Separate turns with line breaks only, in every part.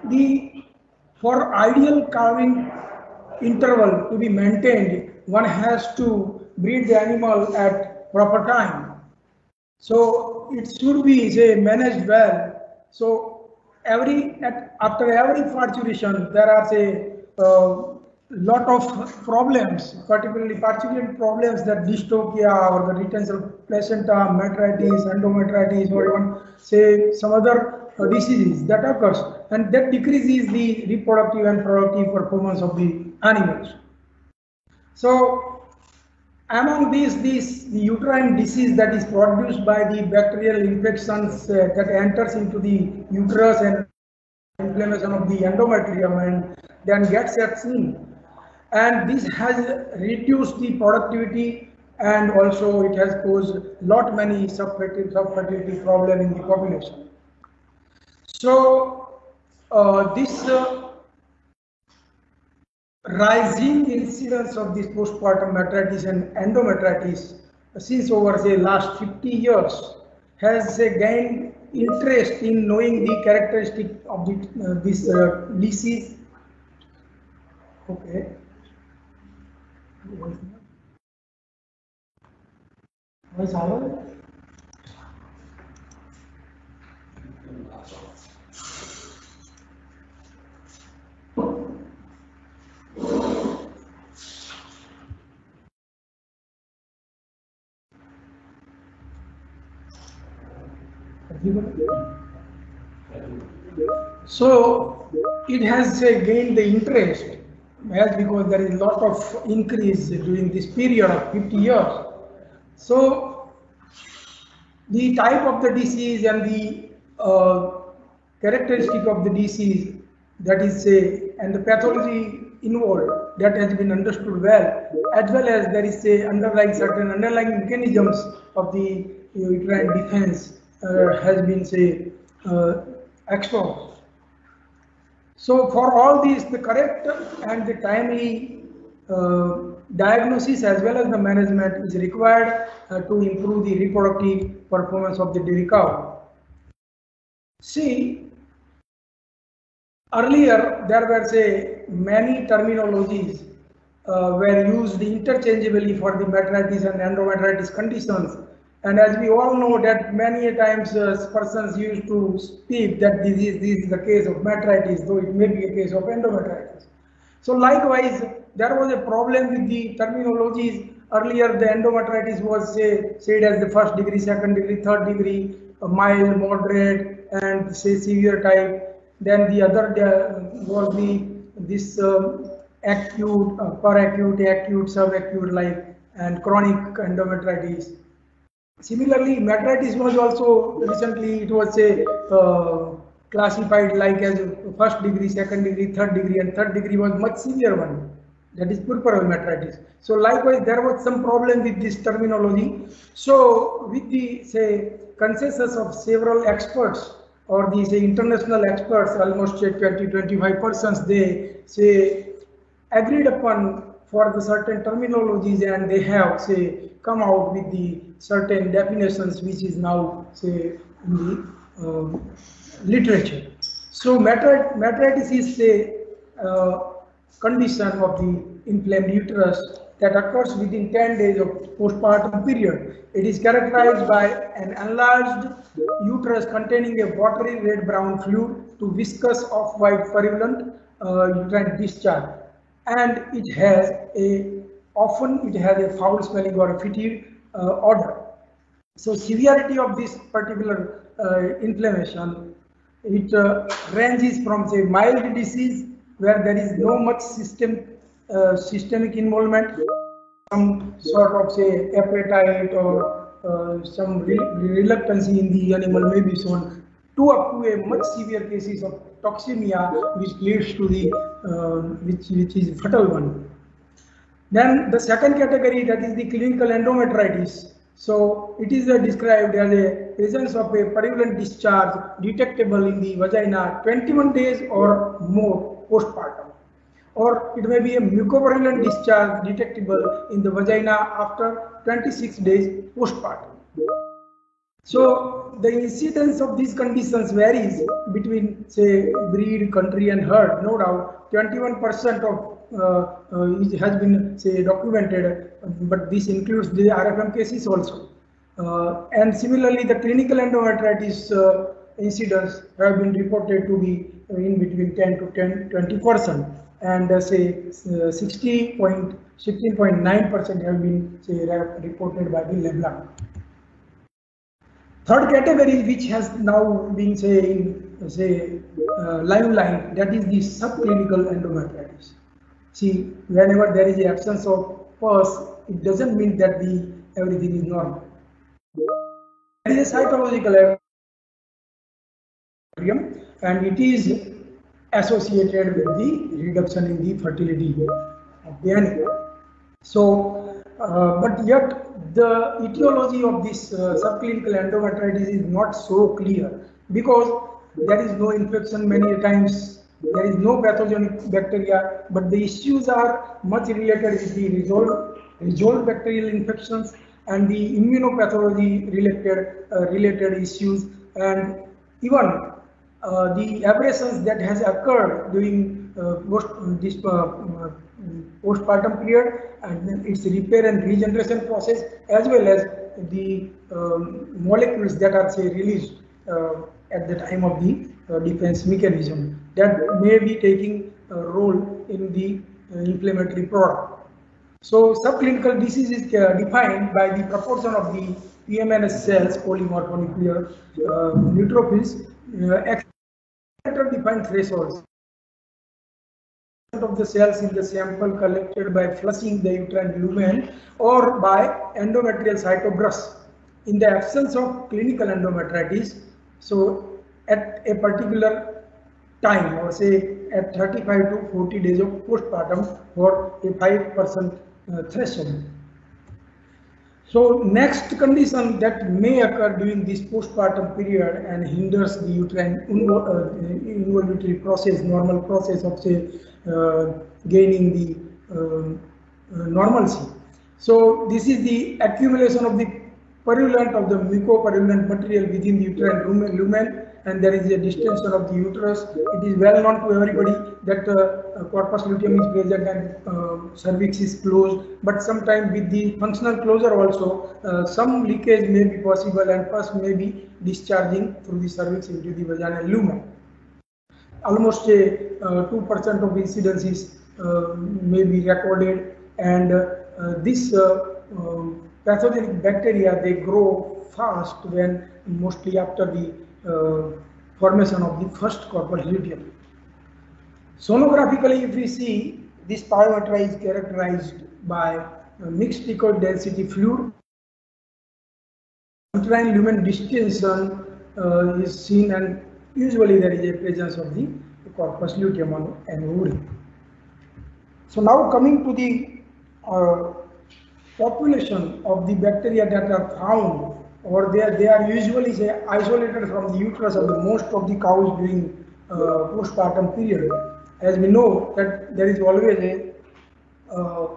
The for ideal calving interval to be maintained, one has to breed the animal at proper time. So it should be say managed well. So after every parturition, there are say lot of problems, particularly parturition problems, that dystocia or the retention of placenta, metritis, endometritis, or even say some other diseases that occurs, and that decreases the reproductive and productive performance of the animals. So among these, the uterine disease that is produced by the bacterial infections that enters into the uterus and inflammation of the endometrium and then gets at in. And this has reduced the productivity, and also it has caused lot many subfertility problem in the population. So this rising incidence of this postpartum metritis and endometritis since over say last 50 years has gained interest in knowing the characteristic of this disease. Okay. So it has gained the interest as because there is a lot of increase during this period of 50 years. So the type of the disease and the characteristic of the disease, that is say, and the pathology involved, that has been understood well, as well as there is a certain underlying mechanisms of the uterine defense has been say exposed. So for all these, the correct and the timely diagnosis as well as the management is required to improve the reproductive performance of the dairy cow. See, earlier there were say many terminologies were used interchangeably for the metritis and endometritis conditions. And as we all know that many times persons used to speak that this is the case of metritis, though it may be a case of endometritis. So likewise, there was a problem with the terminologies. Earlier, the endometritis was said as the first degree, second degree, third degree, mild, moderate, and say severe type. Then the other was this acute, peracute, acute, subacute, like, and chronic endometritis. Similarly, metritis was also recently, it was classified like as first degree, second degree, third degree, and third degree was much severe one, that is puerperal metritis. So likewise, there was some problem with this terminology. So with the say consensus of several experts or the say international experts, almost 20-25 persons, they say agreed upon for the certain terminologies, and they have say come out with the certain definitions which is now say in the literature. So metritis is a condition of the inflamed uterus that occurs within 10 days of postpartum period. It is characterized by an enlarged uterus containing a watery red-brown fluid to viscous off-white purulent uterine discharge, and it has often a foul-smelling or a fetid odor. So severity of this particular inflammation, it ranges from say mild disease where there is no much systemic involvement, some sort of say appetite or some reluctancy in the animal may be shown, to up to a much severe cases of toxemia, which leads to the which is fatal one. Then the second category, that is the clinical endometritis. So it is described as a presence of a purulent discharge detectable in the vagina 21 days or more postpartum, or it may be a mucopurulent discharge detectable in the vagina after 26 days postpartum. So the incidence of these conditions varies between, say, breed, country, and herd. No doubt, 21% of has been, say, documented, but this includes the RFM cases also. And similarly, the clinical endometritis incidence have been reported to be in between 10 to 20%, and say 16.9% have been, say, reported by the LeBlanc. Third category, which has now been, say, limelight, that is the subclinical endometritis. See, whenever there is the absence of pus, it doesn't mean that everything is normal. There is a cytological equilibrium, and it is associated with the reduction in the fertility of the animal. So, but yet the etiology of this subclinical endometritis is not so clear, because there is no infection many times, there is no pathogenic bacteria, but the issues are much related with the resolved bacterial infections and the immunopathology related issues, and even the aberrations that has occurred during this postpartum period, and then its repair and regeneration process, as well as the molecules that are, say, released at the time of the defense mechanism that may be taking a role in the inflammatory product. So subclinical disease is defined by the proportion of the PMNS cells, polymorphonuclear neutrophils, defined thresholds of the cells in the sample collected by flushing the uterine lumen or by endometrial cytobrush. In the absence of clinical endometritis, so at a particular time, or say at 35 to 40 days of postpartum, for a 5% threshold. So next condition that may occur during this postpartum period and hinders the uterine involutory process, normal process of, say, gaining the normalcy. So this is the accumulation of the purulent of the mucopurulent material within the uterine lumen, and there is a distension of the uterus. It is well known to everybody that corpus luteum is present and cervix is closed, but sometimes with the functional closure also, some leakage may be possible and pus may be discharging through the cervix into the vaginal lumen. Almost 2% of incidences may be recorded, and this pathogenic bacteria, they grow fast when mostly after the formation of the first corpus luteum. Sonographically, if we see, this pyometra is characterized by mixed echoic density fluid. Uterine lumen distension is seen, and usually there is a presence of the corpus luteum and ovary. So now coming to the population of the bacteria that are found, or they are usually, say, isolated from the uterus of the most of the cows during postpartum period. As we know that there is always a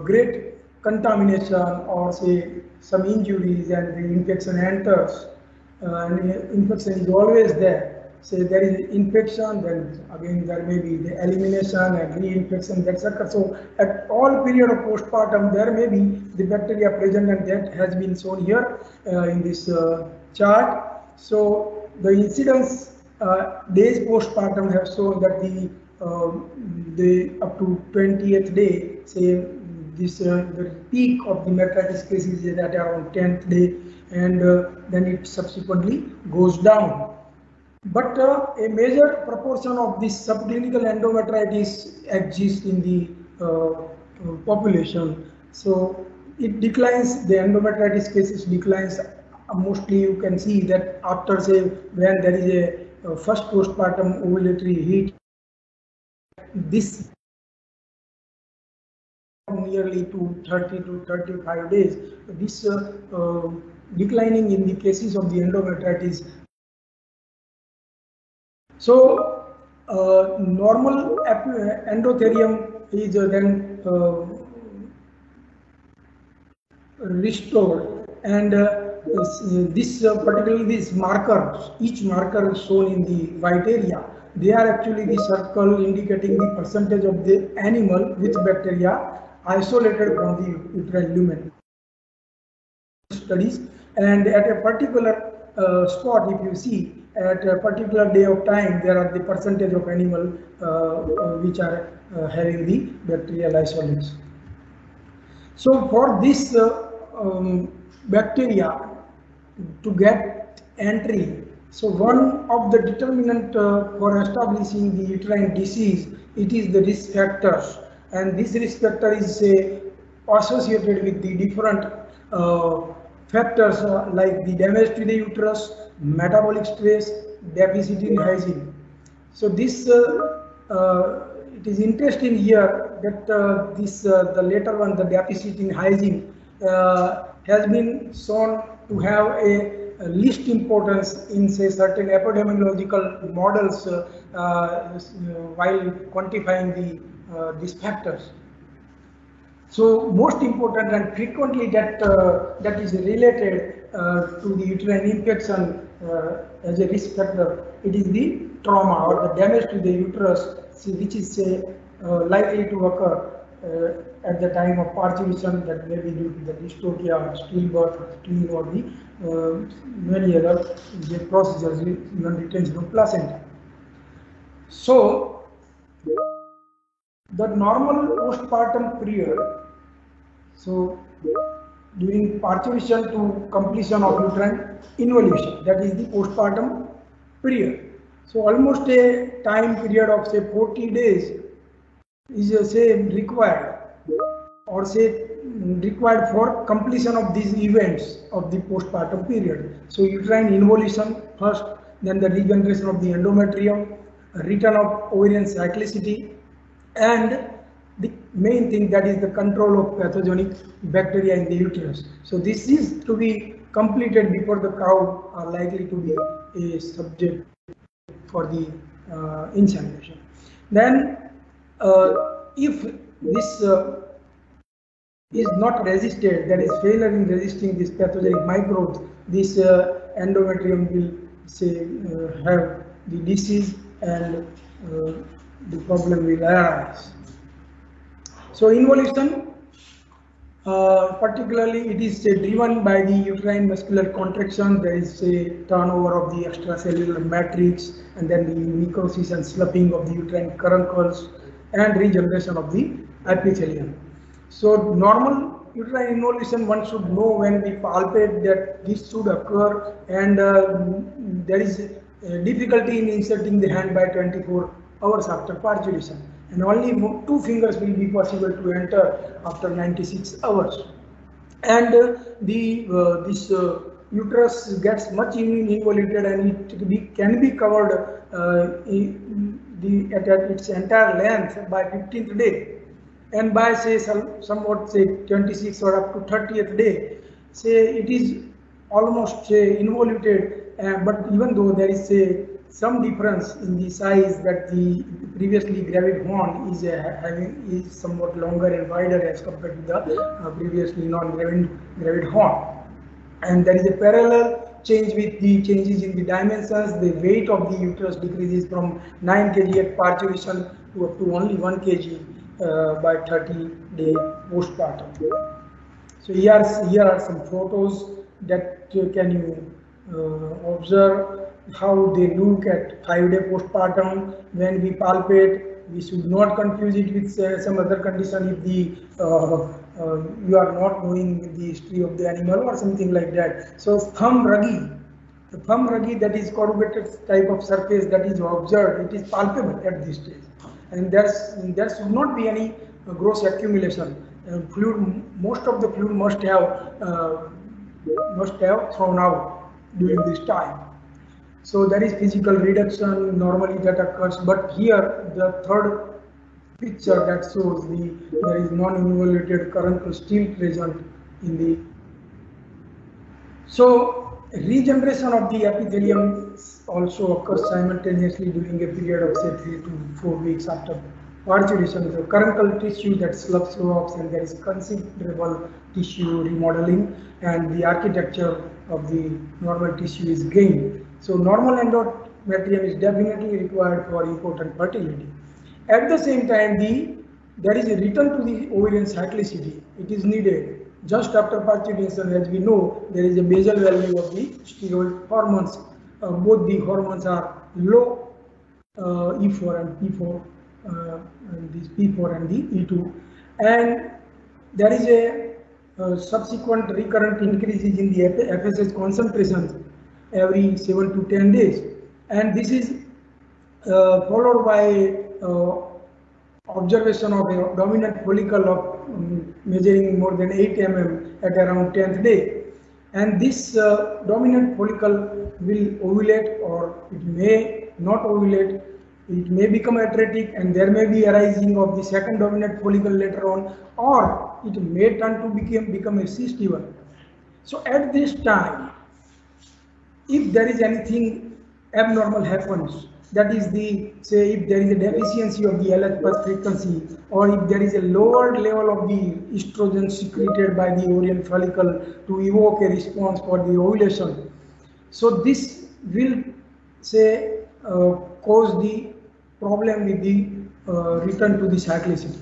great contamination, or say some injuries, and the infection enters, and infection is always there. Say there is infection, then again there may be the elimination and reinfection, etc. So at all period of postpartum there may be the bacteria present, and that has been shown here in this chart. So the incidence days postpartum have shown that the up to 20th day, say this the peak of the metritis cases is at around 10th day, and then it subsequently goes down. But a major proportion of this subclinical endometritis exists in the population. So it declines, the endometritis cases declines. Mostly you can see that after, say, when there is a first postpartum ovulatory heat, this nearly to 30 to 35 days, this declining in the cases of the endometritis. So normal endothelium is then restored, and particularly these markers, each marker is shown in the white area. They are actually the circle indicating the percentage of the animal with bacteria isolated from the uterine lumen. Studies, and at a particular spot, if you see at a particular day of time, there are the percentage of animal which are having the bacterial isolates. So for this bacteria to get entry, so one of the determinant for establishing the uterine disease, it is the risk factors, and this risk factor is associated with the different factors like the damage to the uterus, metabolic stress, deficit in hygiene. So this it is interesting here that the later one, the deficit in hygiene, has been shown to have a least importance in say certain epidemiological models while quantifying these factors. So most important and frequently that that is related to the uterine infection as a risk factor, it is the trauma or the damage to the uterus, which is likely to occur at the time of parturition, that may be due to the dystocia or stillbirth or the many other procedures, even retention of placenta. So the normal postpartum period, so during parturition to completion of uterine involution, that is the postpartum period. So almost a time period of say 40 days is say required, or say required for completion of these events of the postpartum period. So uterine involution first, then the regeneration of the endometrium, return of ovarian cyclicity, and the main thing, that is the control of pathogenic bacteria in the uterus. So this is to be completed before the cow are likely to be a subject for the insemination. Then if this is not resisted, that is failure in resisting these pathogenic microbes, this endometrium will say have the disease, and the problem will arise. So involution, particularly it is driven by the uterine muscular contraction. There is a turnover of the extracellular matrix, and then the necrosis and sloughing of the uterine caruncles, and regeneration of the epithelium. So normal uterine involution, one should know when we palpate that this should occur, and there is difficulty in inserting the hand by 24 hours after parturition, and only 2 fingers will be possible to enter after 96 hours. And this uterus gets much involuted, and it can be covered at its entire length by 15th day. And by say somewhat say 26th or up to 30th day, say it is almost involuted, but even though there is some difference in the size, that the previously gravid horn is somewhat longer and wider as compared to the previously non-gravid horn, and there is a parallel change with the changes in the dimensions. The weight of the uterus decreases from 9 kg at parturition to up to only 1 kg by 30-day postpartum. So here are some photos that can you observe how they look at 5-day postpartum. When we palpate, we should not confuse it with some other condition if the you are not knowing the history of the animal or something like that. So thumb ruggy, the thumb ruggy, that is corrugated type of surface that is observed, it is palpable at this stage, and there should not be any gross accumulation. Fluid, most of the fluid must have thrown out during this time. So there is physical reduction normally that occurs, but here the third picture that shows there is non-involuted caruncle still present in the. So regeneration of the epithelium also occurs simultaneously during a period of say 3 to 4 weeks after parturition, the curricle tissue that slopes and there is considerable tissue remodeling and the architecture of the normal tissue is gained. So normal endometrium is definitely required for important fertility. At the same time, there is a return to the ovarian cyclicity. It is needed. Just after parturition, as we know, there is a basal value of the steroid hormones. Both the hormones are low, E4 and P4, and this P4 and the E2, and there is a subsequent recurrent increases in the FSH concentrations every 7 to 10 days, and this is followed by observation of a dominant follicle of measuring more than 8 mm at around 10th day, and this dominant follicle will ovulate or it may not ovulate. It may become atretic and there may be arising of the second dominant follicle later on, or it may turn to become a cyst even. So at this time, if there is anything abnormal happens, that is the, say, if there is a deficiency of the LH plus frequency, or if there is a lower level of the estrogen secreted by the ovarian follicle to evoke a response for the ovulation, so this will, say, cause the problem with the return to the cyclicity.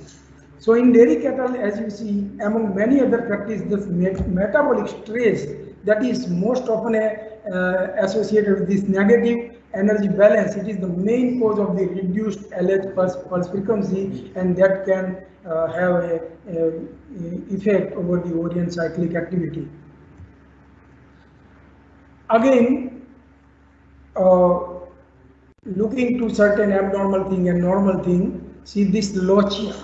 So in dairy cattle, as you see, among many other factors, this metabolic stress that is most often associated with this negative energy balance. It is the main cause of the reduced LH pulse frequency, and that can have a effect over the ovarian cyclic activity. Again, looking to certain abnormal thing and normal thing, see this lochia.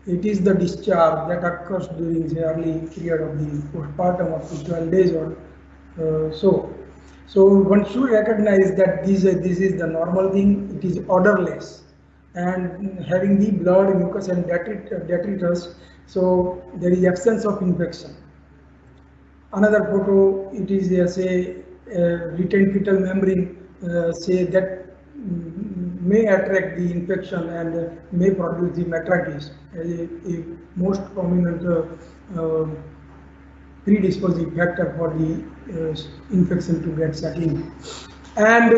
It is the discharge that occurs during the early period of the postpartum up to 12 days or so. So one should recognize that this is the normal thing. It is odorless and having the blood, mucus and detritus. So there is absence of infection. Another photo, it is say retained fetal membrane, say that may attract the infection and may produce the metritis as a most prominent predisposing factor for the infection to get settling. And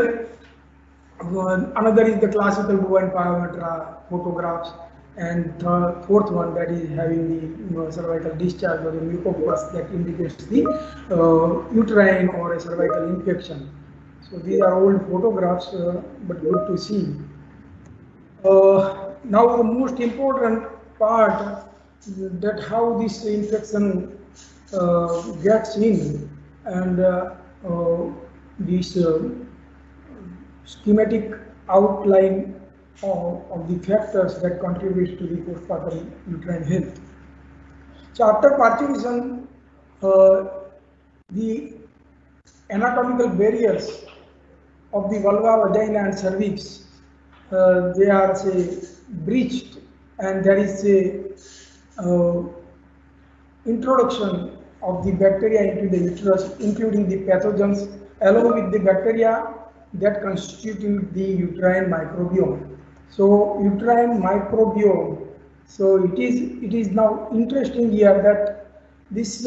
another is the classical bovine pyometra photographs, and the fourth one, that is having the cervical discharge or the mucopus that indicates the uterine or a cervical infection. So these are old photographs, but good to see. Now the most important part, that how this infection gets in, and this schematic outline of the factors that contribute to the postpartum uterine health. So after parturition, the anatomical barriers of the vulva, vagina and cervix, they are, say, breached, and there is a introduction of the bacteria into the uterus, including the pathogens, along with the bacteria that constitute the uterine microbiome. So uterine microbiome, so it is now interesting here that this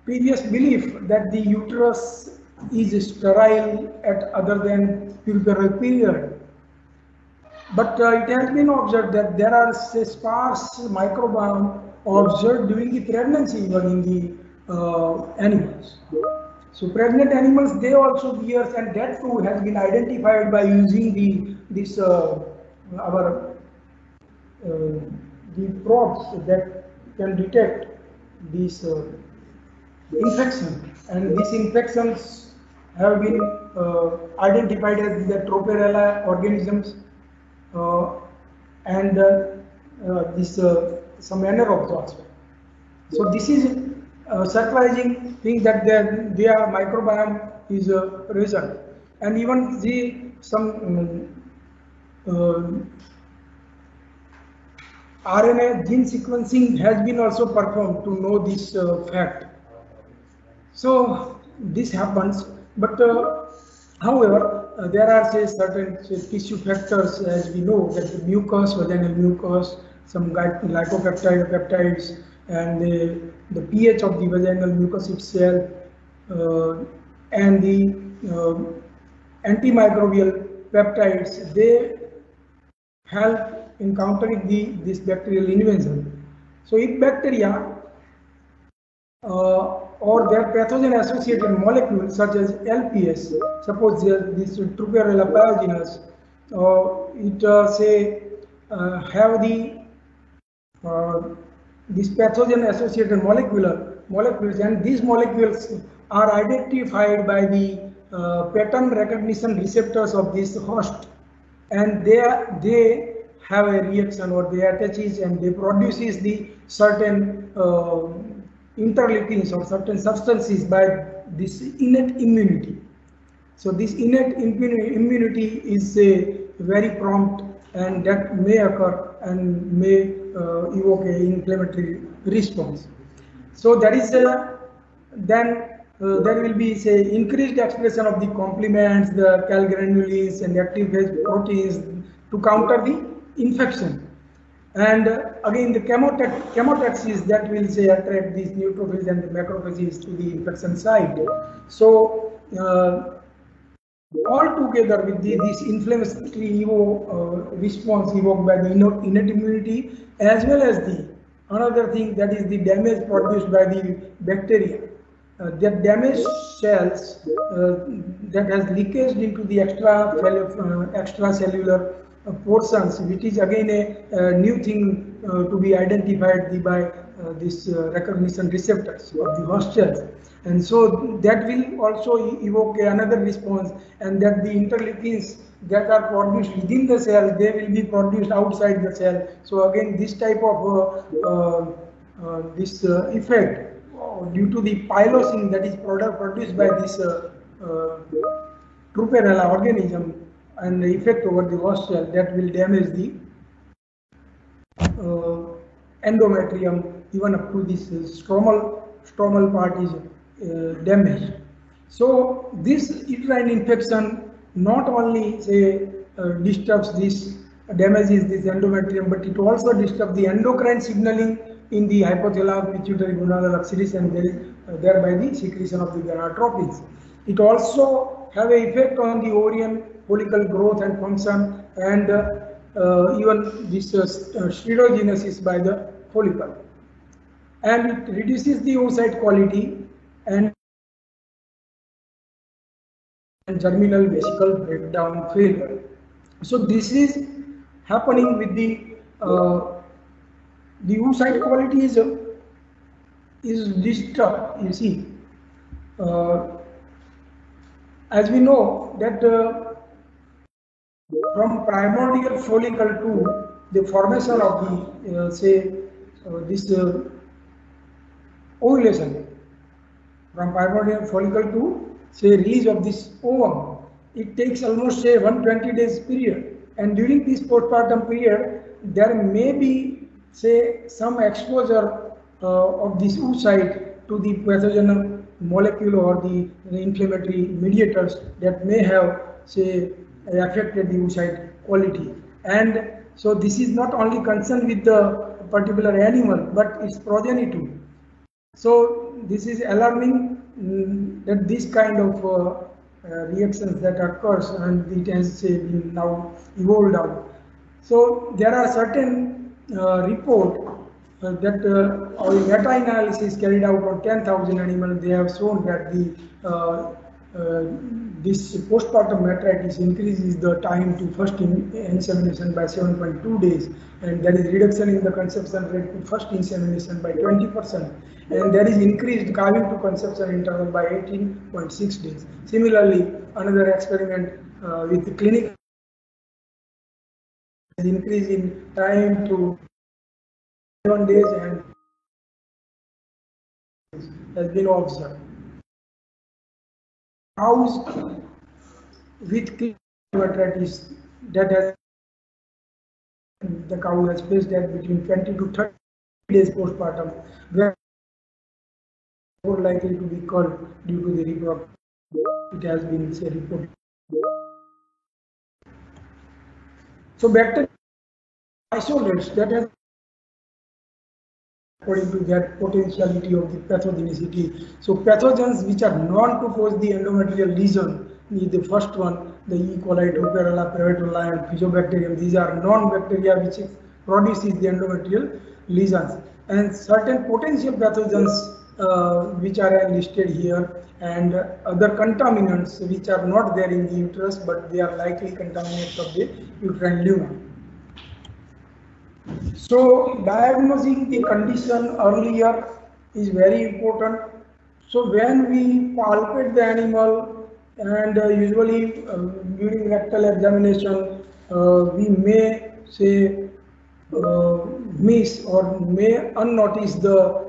previous belief that the uterus is sterile at other than puerperal period, but it has been observed that there are, say, sparse microbiome observed during the pregnancy even in the animals. So pregnant animals, they also bear, and that too has been identified by using the probes that can detect this infection, and these infections have been identified as the Troperella organisms, and this some anaerobes also. So this is surprising thing that their microbiome is present, and even some RNA gene sequencing has been also performed to know this fact. So this happens, but however, there are say certain tissue factors, as we know that the mucus, vaginal mucus, some glycopeptide peptides, and the pH of the vaginal mucus itself, and the antimicrobial peptides, they help in countering this bacterial invasion. So if bacteria or their pathogen associated molecules such as LPS, suppose this Trupperella pyogenes, it say have the this pathogen associated molecules, and these molecules are identified by the pattern recognition receptors of this host, and they have a reaction, or they attaches and they produces the certain interleukins or certain substances by this innate immunity. So this innate immunity is very prompt, and that may occur and may evoke an inflammatory response. So that is then there will be say increased expression of the complements, the calgranulins and active phase proteins to counter the infection. And again, the chemotaxis that will say attract these neutrophils and the macrophages to the infection site. So all together with this inflammatory response evoked by the innate immunity, as well as the another thing, that is the damage produced by the bacteria. That damaged cells that has leakaged into the extracellular portions, which is again a new thing to be identified by this recognition receptors of the host cells, and so that will also evoke another response, and that the interleukins that are produced within the cell, they will be produced outside the cell. So again, this type of effect due to the pilosing that is produced by this Trupperella organism, and the effect over the host cell, that will damage the endometrium, even up to this stromal part is damaged. So this uterine infection not only say disturbs this, damages this endometrium, but it also disturbs the endocrine signaling in the hypothalamus pituitary gonadal axis, and thereby the secretion of the gonadotropins. It also have an effect on the ovarian follicle growth and function, and even this steroidogenesis by the follicle, and it reduces the oocyte quality and germinal vesicle breakdown failure. So this is happening with the oocyte quality is disturbed. You see, as we know that from primordial follicle to the formation of the this ovulation, from primordial follicle to say release of this ovum, it takes almost say 120 days period, and during this postpartum period there may be say some exposure of this oocyte to the pathogenic molecule or the inflammatory mediators that may have say affected the oocyte quality. And so this is not only concerned with the particular animal, but its progeny too. So this is alarming that this kind of reactions that occurs, and it has been now evolved out. So there are certain report that meta-analysis carried out on 10,000 animals. They have shown that the this postpartum metritis increases the time to first insemination by 7.2 days, and there is reduction in the conception rate to first insemination by 20%, and there is increased calving to conception interval by 18.6 days. Similarly, another experiment with the clinic increase in time to 7 days and has been observed. Cows with metritis that has the cow has faced that between 20 to 30 days postpartum, where more likely to be culled due to the reproduction. It has been reported. So bacteria isolates that has according to that potentiality of the pathogenicity. So pathogens which are known to cause the endometrial lesion is the first one, the E. coli, Druperella, Prevotella, and Fusobacterium. These are known bacteria which produces the endometrial lesions. And certain potential pathogens which are listed here, and other contaminants which are not there in the uterus but they are likely contaminants of the uterine lumen. So diagnosing the condition earlier is very important. So when we palpate the animal, and usually during rectal examination, we may say miss or may unnotice the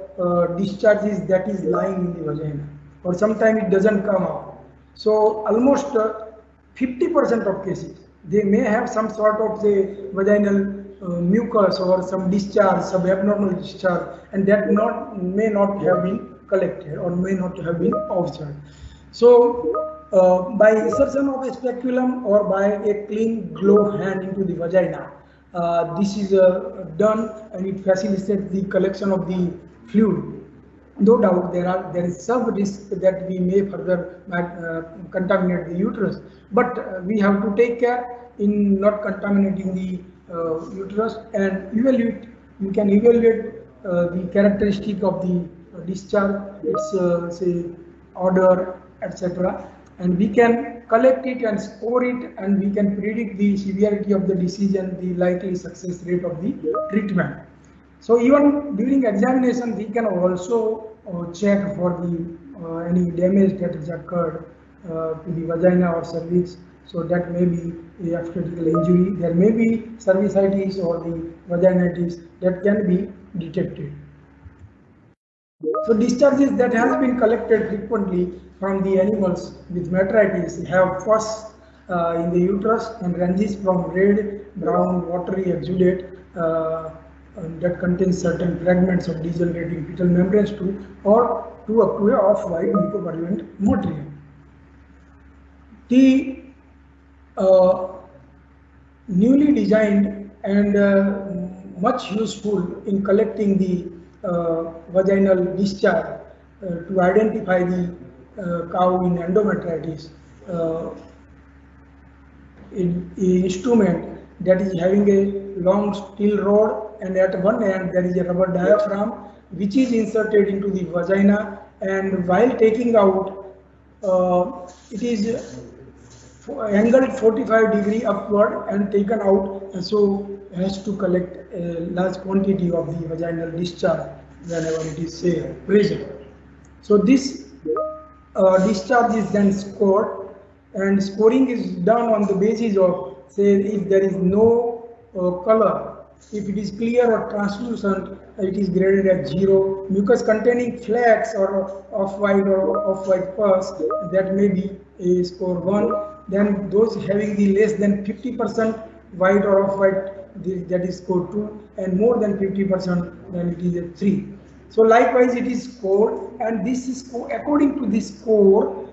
discharges that is lying in the vagina, or sometimes it doesn't come out. So almost 50% of cases they may have some sort of say vaginal mucus or some discharge, some abnormal discharge, and that may not have been collected or may not have been observed. So by insertion of a speculum or by a clean glove hand into the vagina, this is done, and it facilitates the collection of the fluid. No doubt there is some risk that we may further contaminate the uterus, but we have to take care in not contaminating the uterus, and evaluate. You can evaluate the characteristic of the discharge, its say odor, etc., and we can collect it and score it, and we can predict the severity of the disease and the likely success rate of the treatment. So even during examination, we can also check for the any damage that has occurred to the vagina or cervix. So that may be a obstetrical injury. There may be cervicitis or the vaginitis that can be detected. So discharges that has been collected frequently from the animals with metritis have first in the uterus and ranges from red, brown, watery exudate that contains certain fragments of degenerating fetal membranes or to up to a off-white mucopurulent material. The newly designed and much useful in collecting the vaginal discharge to identify the cow in endometritis instrument that is having a long steel rod, and at one end there is a rubber diaphragm which is inserted into the vagina, and while taking out it is angled 45 degree upward and taken out, and so has to collect a large quantity of the vaginal discharge whenever it is present. So this discharge is then scored, and scoring is done on the basis of, say, if there is no color. If it is clear or translucent, it is graded at 0. Mucus containing flecks or off-white pus, that may be a score 1. Then those having the less than 50% white or off-white, that is score 2, and more than 50%, then it is a 3. So likewise it is scored, and this is according to this score,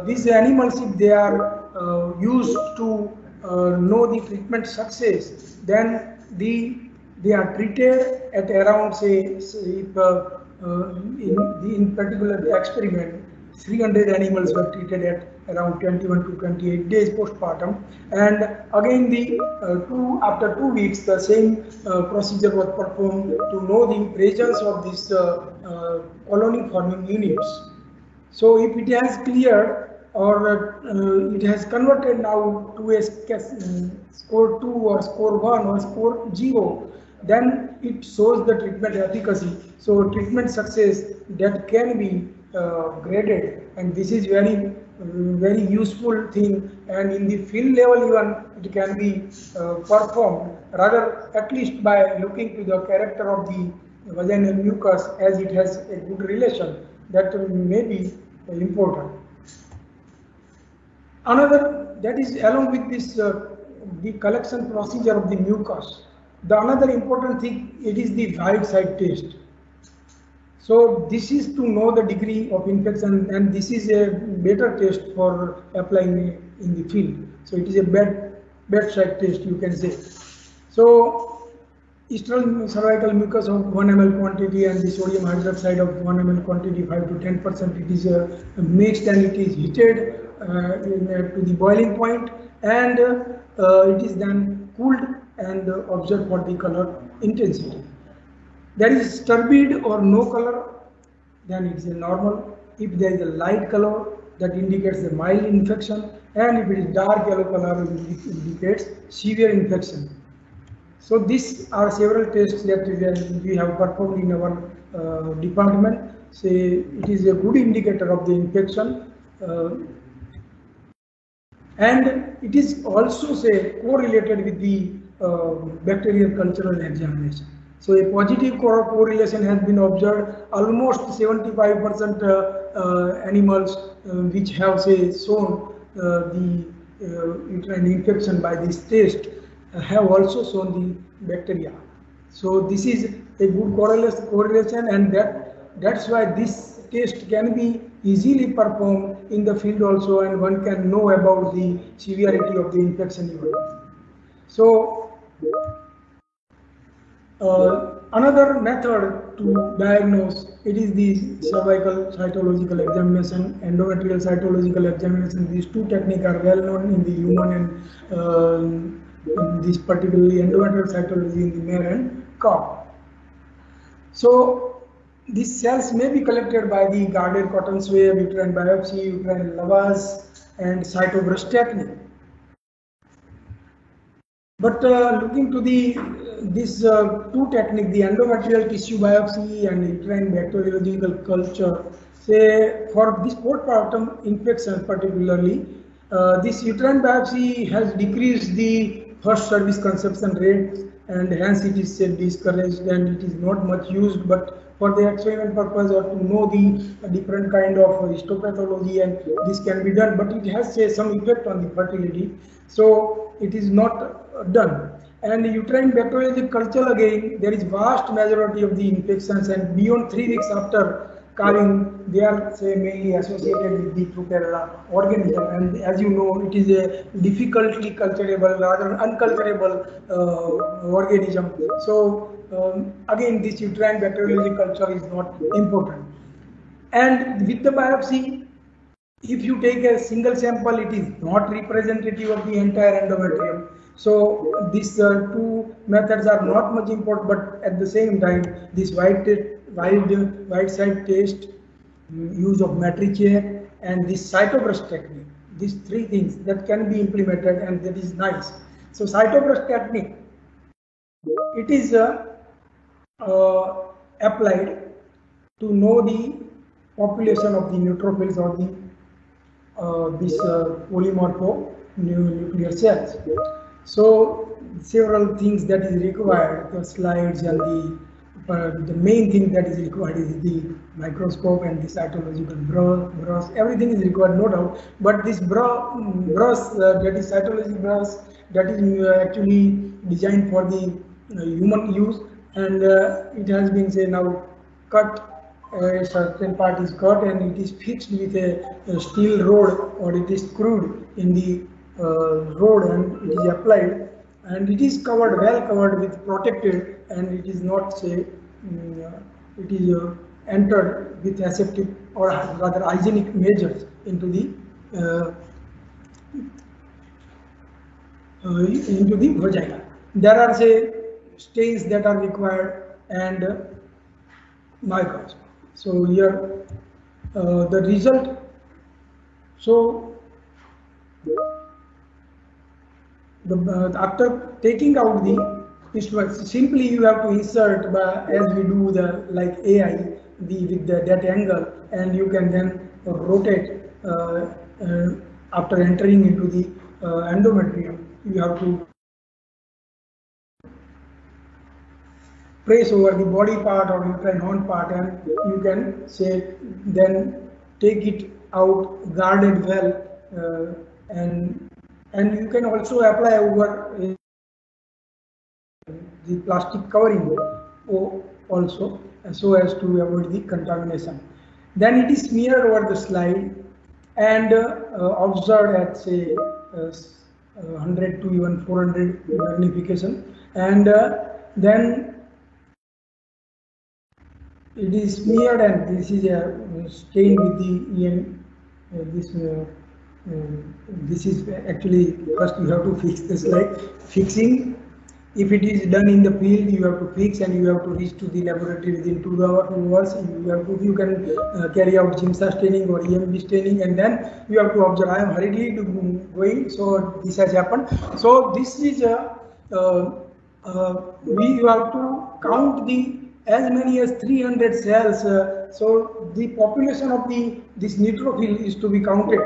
these animals, if they are used to know the treatment success, then they are treated at around, say if in particular experiment 300 animals were treated at around 21 to 28 days postpartum, and again after 2 weeks the same procedure was performed to know the presence of this colony forming units. So if it has cleared or it has converted now to a score 2 or score 1 or score 0, then it shows the treatment efficacy. So treatment success that can be graded, and this is very useful thing, and in the field level even it can be performed, rather at least by looking to the character of the vaginal mucus, as it has a good relation, that may be important. Another, that is along with this the collection procedure of the mucus, the another important thing, it is the right side test. So this is to know the degree of infection, and this is a better test for applying in the field. So it is a bed bedside test, you can say. So external cervical mucus of 1 ml quantity and the sodium hydroxide of 1 ml quantity 5 to 10%. It is mixed and it is heated to the boiling point, and it is then cooled and observed for the color intensity. There is turbid or no color, then it is a normal. If there is a light color, that indicates a mild infection, and if it is dark yellow color, it indicates severe infection. So these are several tests that we have performed in our department. Say it is a good indicator of the infection, and it is also say correlated with the bacterial cultural examination. So a positive correlation has been observed. Almost 75% animals which have say shown the uterine infection by this test have also shown the bacteria. So this is a good correlation, and that's why this test can be easily performed in the field also, and one can know about the severity of the infection even. So another method to diagnose, it is the cervical cytological examination, endometrial cytological examination. These two techniques are well known in the human and in this particularly endometrial cytology in the mare and cow. So these cells may be collected by the guarded cotton swab, uterine biopsy, uterine lavage, and cytobrush technique. But looking to this two technique, the endometrial tissue biopsy and uterine bacteriological culture, say for this postpartum infection particularly, this uterine biopsy has decreased the first service conception rate, and hence it is discouraged and it is not much used. But for the experiment purpose or to know the different kind of histopathology, and this can be done, but it has say some effect on the fertility, so it is not done. And uterine bacteriological culture, again, there is vast majority of the infections, and beyond 3 weeks after calving, they are say mainly associated with the Trutella organism, and as you know, it is a difficultly culturable, rather unculturable organism. So again, this uterine bacteriology culture is not important. And with the biopsy, if you take a single sample, it is not representative of the entire endometrium. So these two methods are not much important, but at the same time, this white side test, use of Matrix-Check, and this cytobrush technique, these three things that can be implemented, and that is nice. So cytobrush technique, it is applied to know the population of the neutrophils or the this polymorpho nuclear cells. So several things that is required, the slides and the main thing that is required is the microscope and the cytological brush. Everything is required, no doubt. But this brush, that is cytology brush, that is actually designed for the human use, and it has been say now cut. A certain part is cut and it is fixed with a steel rod, or it is screwed in the rod, and it is applied, and it is covered, well covered with protected, and it is not say it is entered with aseptic or rather hygienic measures into the vagina. There are say stains that are required and microscope. So here the result. So after taking out the instrument, simply you have to insert as we do the like AI with that angle, and you can then rotate after entering into the endometrium. You have to press over the body part or uterine horn part, and you can say then take it out guarded well, and you can also apply over the plastic covering also, so as to avoid the contamination. Then it is smeared over the slide and observed at say 100 to even 400 magnification, and then it is smeared, and this is stained with the EM. This is actually, first you have to fix the slide. Fixing, if it is done in the field, you have to fix, and you have to reach to the laboratory within 2 hours. You can carry out GIMSA staining or EMB staining, and then you have to observe. I am hurriedly going, so this has happened. So this is we have to count the as many as 300 cells. So the population of this neutrophil is to be counted.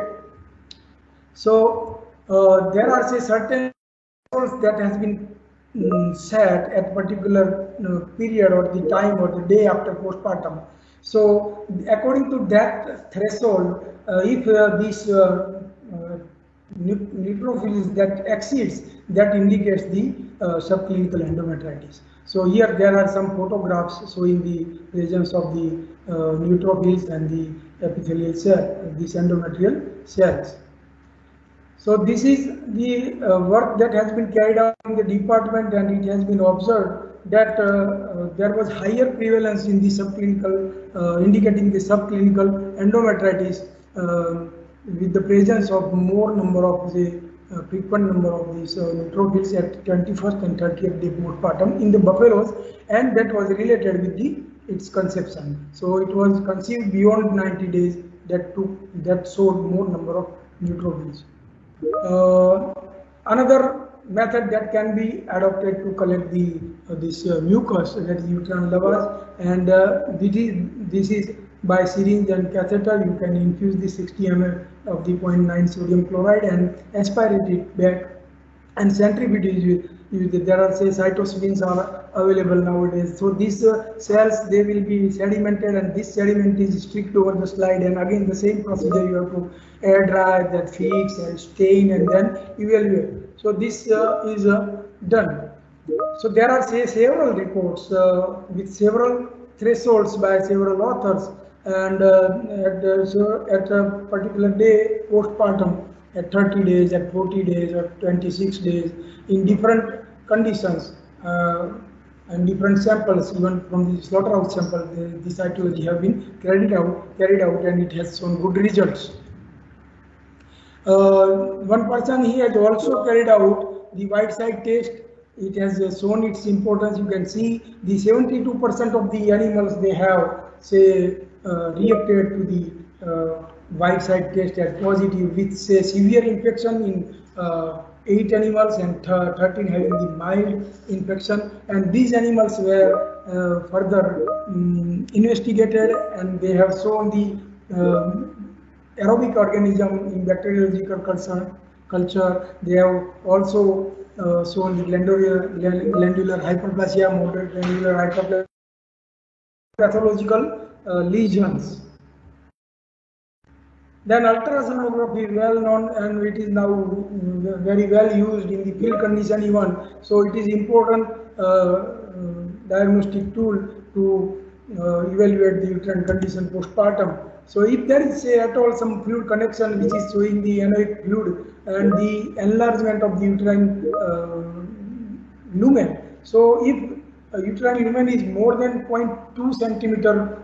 So there are say certain that has been set at particular period or the time or the day after postpartum. So according to that threshold, if this neutrophils that exceeds, that indicates the subclinical endometritis. So here there are some photographs showing the presence of the neutrophils and the epithelial cell, these endometrial cells. So this is the work that has been carried out in the department, and it has been observed that there was higher prevalence in the subclinical, indicating the subclinical endometritis with the presence of more number of the frequent number of these neutrophils at 21st and 30th day postpartum in the buffaloes, and that was related with its conception. So it was conceived beyond 90 days, that showed more number of neutrophils. Another method that can be adopted to collect this mucus, that is uterine lavage, and this is by syringe and catheter. You can infuse the 60 ml of the 0.9 sodium chloride and aspirate it back, and centrifuge is used. There are say cytosines are available nowadays. So these cells, they will be sedimented, and this sediment is streaked over the slide, and again the same procedure, you have to air dry, that fix and stain, and then evaluate. So this is done. So there are say several reports with several thresholds by several authors, and at a particular day postpartum, at 30 days, at 40 days, or 26 days, in different conditions and different samples, even from the slaughterhouse sample, the cytology have been carried out, and it has shown good results. One person, he has also carried out the Whiteside test. It has shown its importance. You can see the 72% of the animals, they have say reacted to the Whiteside test as positive, with say severe infection in 8 animals and 13 having the mild infection, and these animals were further investigated, and they have shown the aerobic organism in bacteriological culture. They have also shown the glandular hyperplasia, moderate glandular hyperplasia, pathological lesions. Then ultrasonography, well known, and it is now very well used in the field condition even. So it is important diagnostic tool to evaluate the uterine condition postpartum. So if there is say at all some fluid connection which is showing the anoic fluid and the enlargement of the uterine lumen. So if uterine lumen is more than 0.2 centimeter,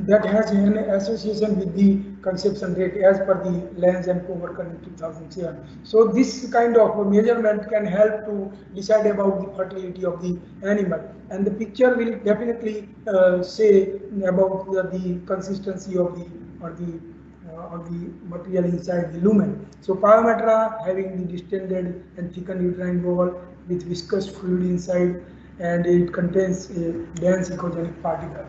that has an association with the conception rate as per the Lenz and Coverton in 2007. So this kind of measurement can help to decide about the fertility of the animal, and the picture will definitely say about the consistency of the material inside the lumen. So pyometra, having the distended and thickened uterine wall with viscous fluid inside, and it contains a dense echogenic particle.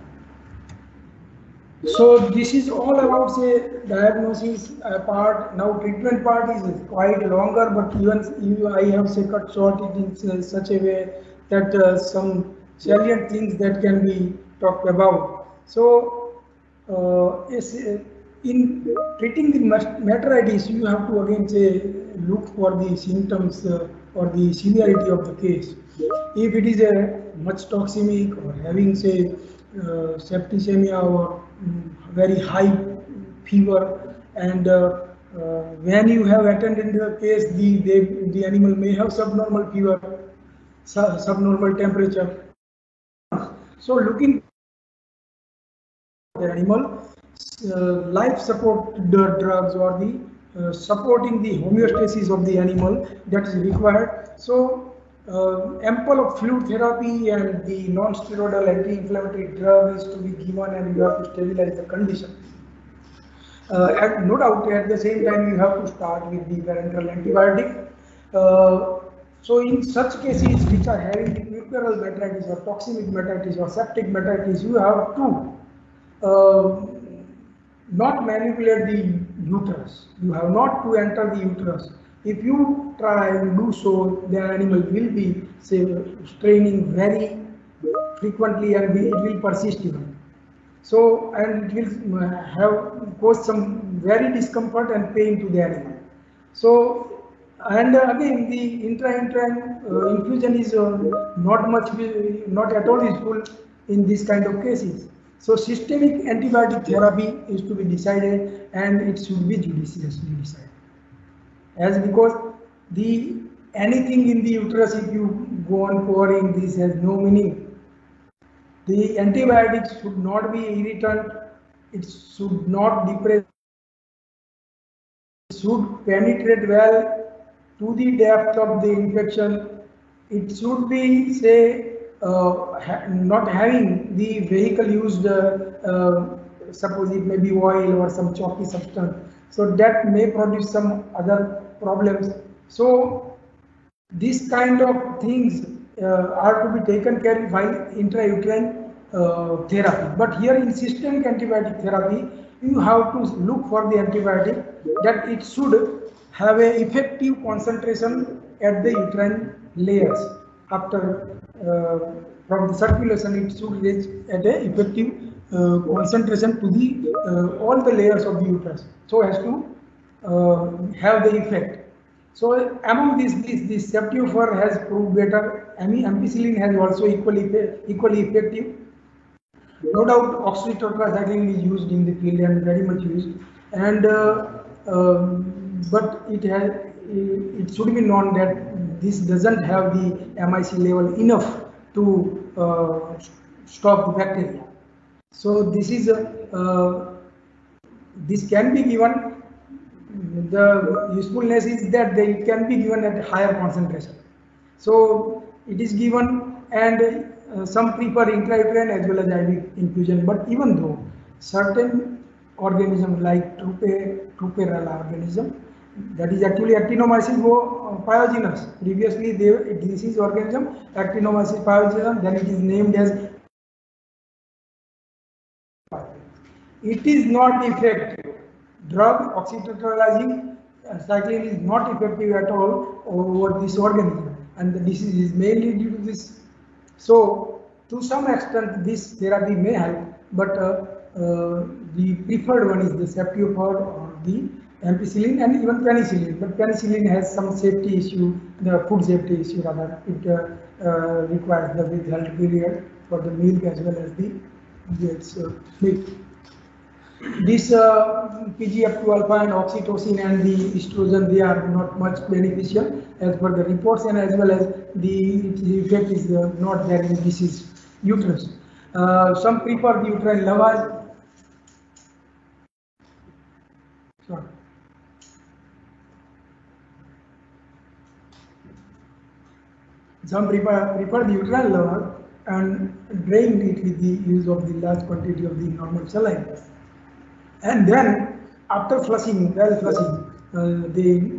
So this is all about say diagnosis part. Now treatment part is quite longer, but even I have say cut short it in such a way that some salient things that can be talked about. So in treating the metritis, you have to again say look for the symptoms or the severity of the case. If it is a much toxemic or having say septicemia or very high fever and when you have attended the case, the animal may have subnormal fever, subnormal temperature. So looking the animal, life support drugs or the supporting the homeostasis of the animal that is required. So ample of fluid therapy and the non-steroidal anti-inflammatory drug is to be given, and you have to stabilize the condition. And no doubt at the same time you have to start with the parenteral antibiotic. So in such cases which are having the puerperal metritis or toxemic metritis or septic metritis, you have to not manipulate the uterus. You have not to enter the uterus. If you try and do so, the animal will be, say, straining very frequently, and it will persist even. So, and it will have caused some very discomfort and pain to the animal. So, and again, the intrauterine infusion is not at all useful in this kind of cases. So, systemic antibiotic therapy is to be decided, and it should be judiciously decided. As because the anything in the uterus, if you go on pouring, this has no meaning. The antibiotics should not be irritant, it should not depress, it should penetrate well to the depth of the infection. It should be, say, not having the vehicle used, suppose it may be oil or some chalky substance. So that may produce some other problems. So this kind of things are to be taken care of while intrauterine therapy. But here in systemic antibiotic therapy, you have to look for the antibiotic that it should have a effective concentration at the uterine layers. After from the circulation, it should reach at a effective concentration to the all the layers of the uterus, so as to have the effect. So among these, this ceftiofur has proved better. Ampicillin has also equally effective. No doubt, oxytetracycline is used in the field and very much used. And but it should be known that this doesn't have the MIC level enough to stop the bacteria. So this is this can be given. The usefulness is that it can be given at higher concentration. So it is given, and some prefer intrauterine as well as IV infusion. But even though certain organisms like Truperella organism, that is actually Actinomyces pyogenes. Previously, this is organism Actinomyces pyogenes. Then it is named as. It is not effective. Drug oxytetracycline is not effective at all over this organism, and the disease is mainly due to this. So, to some extent, this therapy may help, but the preferred one is the ceftiofur or the ampicillin and even penicillin. But penicillin has some safety issue, the food safety issue rather. It requires the withheld period for the milk as well as the milk. This PGF2 alpha and oxytocin and the estrogen, they are not much beneficial as per the reports, and as well as the effect is not there in disease uterus. Some prefer the uterine lavage. Sorry. Some prefer the uterine lavage and drain it with the use of the large quantity of the normal saline. And then, after flushing, well flushing, they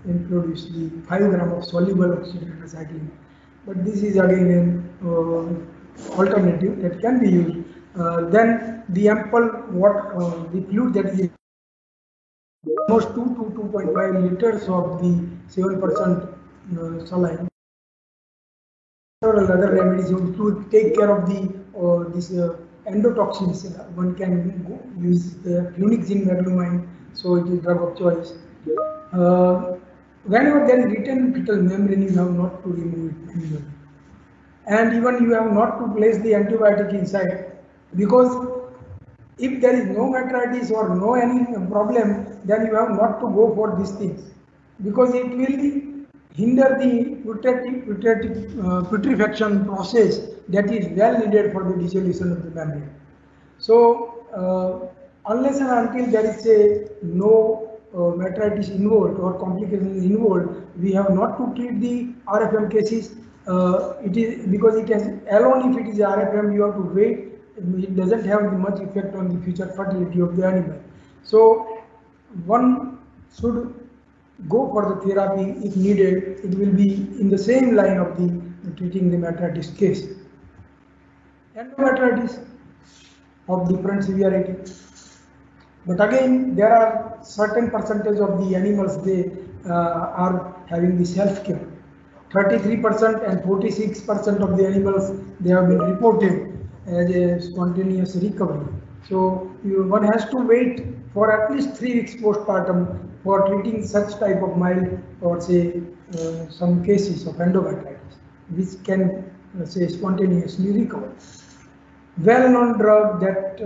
introduce the 5 grams of soluble oxytetracycline. But this is again an alternative that can be used. Then the ample the fluid that is almost 2 to 2.5 liters of the 7% saline. Several other remedies to take care of the this. Endotoxins. One can use the flunixin meglumine, so it is drug of choice. Whenever there is written fetal membrane, you have not to remove it manually, and even you have not to place the antibiotic inside, because If there is no metritis or no any problem, then you have not to go for these things, because it will hinder the putrefaction process that is well needed for the dissolution of the membrane. So unless and until there is a no metritis involved or complications involved, we have not to treat the RFM cases. It is because it has alone, if it is RFM, you have to wait. It doesn't have much effect on the future fertility of the animal. So one should go for the therapy if needed. It will be in the same line of the treating the metritis case. Endometritis of different severity, but again there are certain percentage of the animals, they are having the self-cure. 33% and 46% of the animals, they have been reported as a spontaneous recovery. So one has to wait for at least 3 weeks postpartum for treating such type of mild or say some cases of endometritis, which can say spontaneously recover. Well-known drug that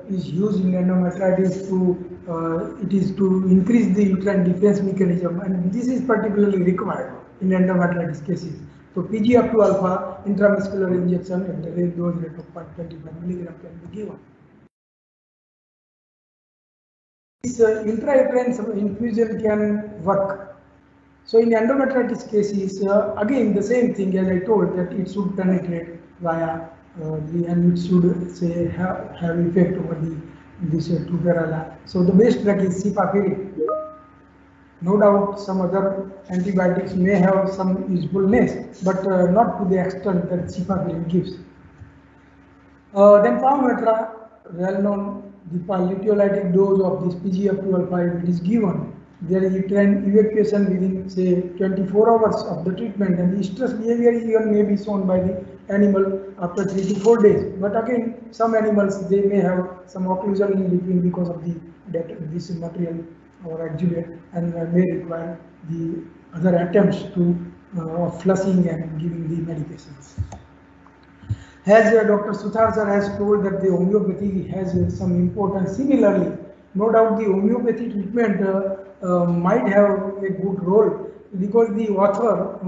is used in endometritis it is to increase the uterine defense mechanism, and this is particularly required in endometritis cases. So PGF2 alpha intramuscular injection at the dose rate of 0.25 milligram can be given. This intrauterine infusion can work. So in endometritis cases, again the same thing as I told, that it should penetrate via and it should say have effect over this tuberella. So the best drug is cipafirid. No doubt some other antibiotics may have some usefulness, but not to the extent that cipafirid gives. Then Pavmetra, well known, the lutiolytic dose of this PGF2 alpha, if it is given, there is uterine evacuation within say 24 hours of the treatment, and the stress behavior even may be shown by the animal after 3 to 4 days. But again, some animals, they may have some occlusion in between because of this material or exudate, and may require the other attempts to flushing and giving the medications. As Dr. Suthar sir has told that the homeopathy has some importance. Similarly, no doubt the homeopathy treatment might have a good role, because the author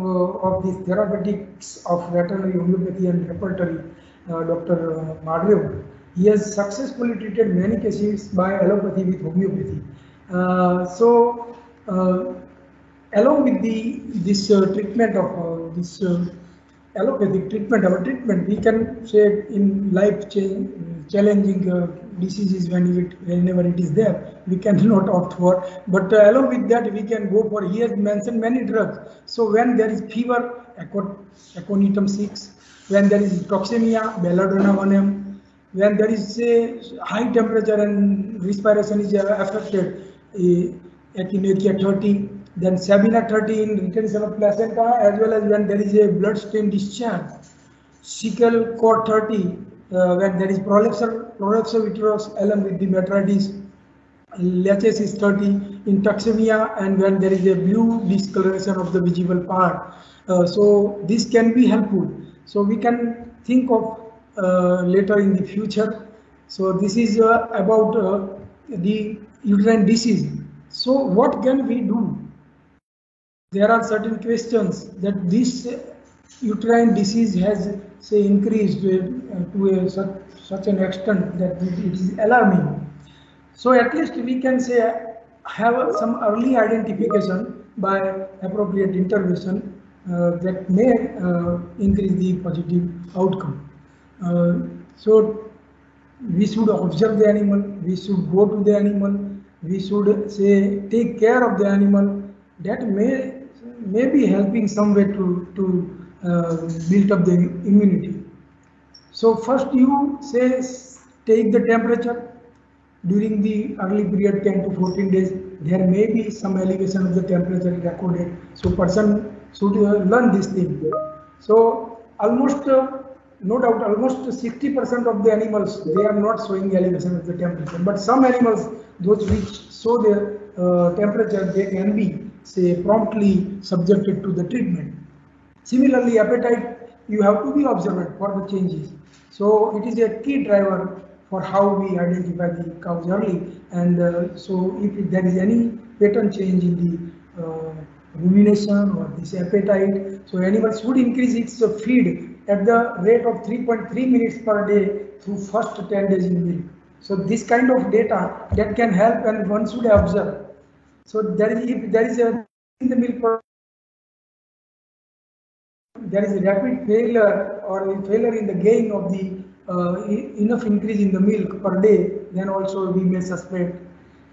of the therapeutics of veterinary homeopathy and repertory, Dr. Madhav, he has successfully treated many cases by allopathy with homeopathy. Along with this treatment of this allopathic treatment, our treatment, we can say in challenging diseases, whenever it is there, we cannot opt for. But along with that, we can go for, he has mentioned many drugs. So when there is fever, aconitum 6, when there is toxemia, belladonna 1M, when there is say high temperature and respiration is affected, echinacea 30, then Sabina 30 in retention of placenta, as well as when there is a blood stain discharge. Sickle cord 30 when there is prolapse uterus along with the metritis. Laches is 30 in toxemia, and when there is a blue discoloration of the visible part. So this can be helpful. So we can think of later in the future. So this is about the uterine disease. So what can we do? There are certain questions that this uterine disease has say increased to such an extent that it is alarming. So at least we can say have some early identification by appropriate intervention that may increase the positive outcome. So we should observe the animal, we should go to the animal, we should say take care of the animal. That may be helping some way to build up the immunity. So first you say take the temperature during the early period 10 to 14 days. There may be some elevation of the temperature recorded. So person should learn this thing. So almost no doubt almost 60% of the animals, they are not showing elevation of the temperature. But some animals, those which show their temperature, they can be say promptly subjected to the treatment. Similarly, appetite, you have to be observant for the changes. So it is a key driver for how we identify the cows early. And so if there is any pattern change in the rumination or this appetite, so animals should increase its feed at the rate of 3.3 minutes per day through first 10 days in milk. So this kind of data that can help, and one should observe. So if there is a in the milk, there is a rapid failure or a failure in the gain of the enough increase in the milk per day, then also we may suspect.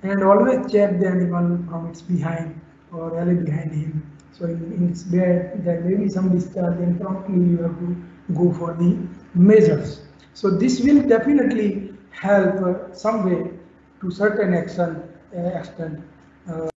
And always check the animal from its behind or alley behind him. So in its bed there may be some discharge, then promptly you have to go for the measures. So this will definitely help some way to certain extent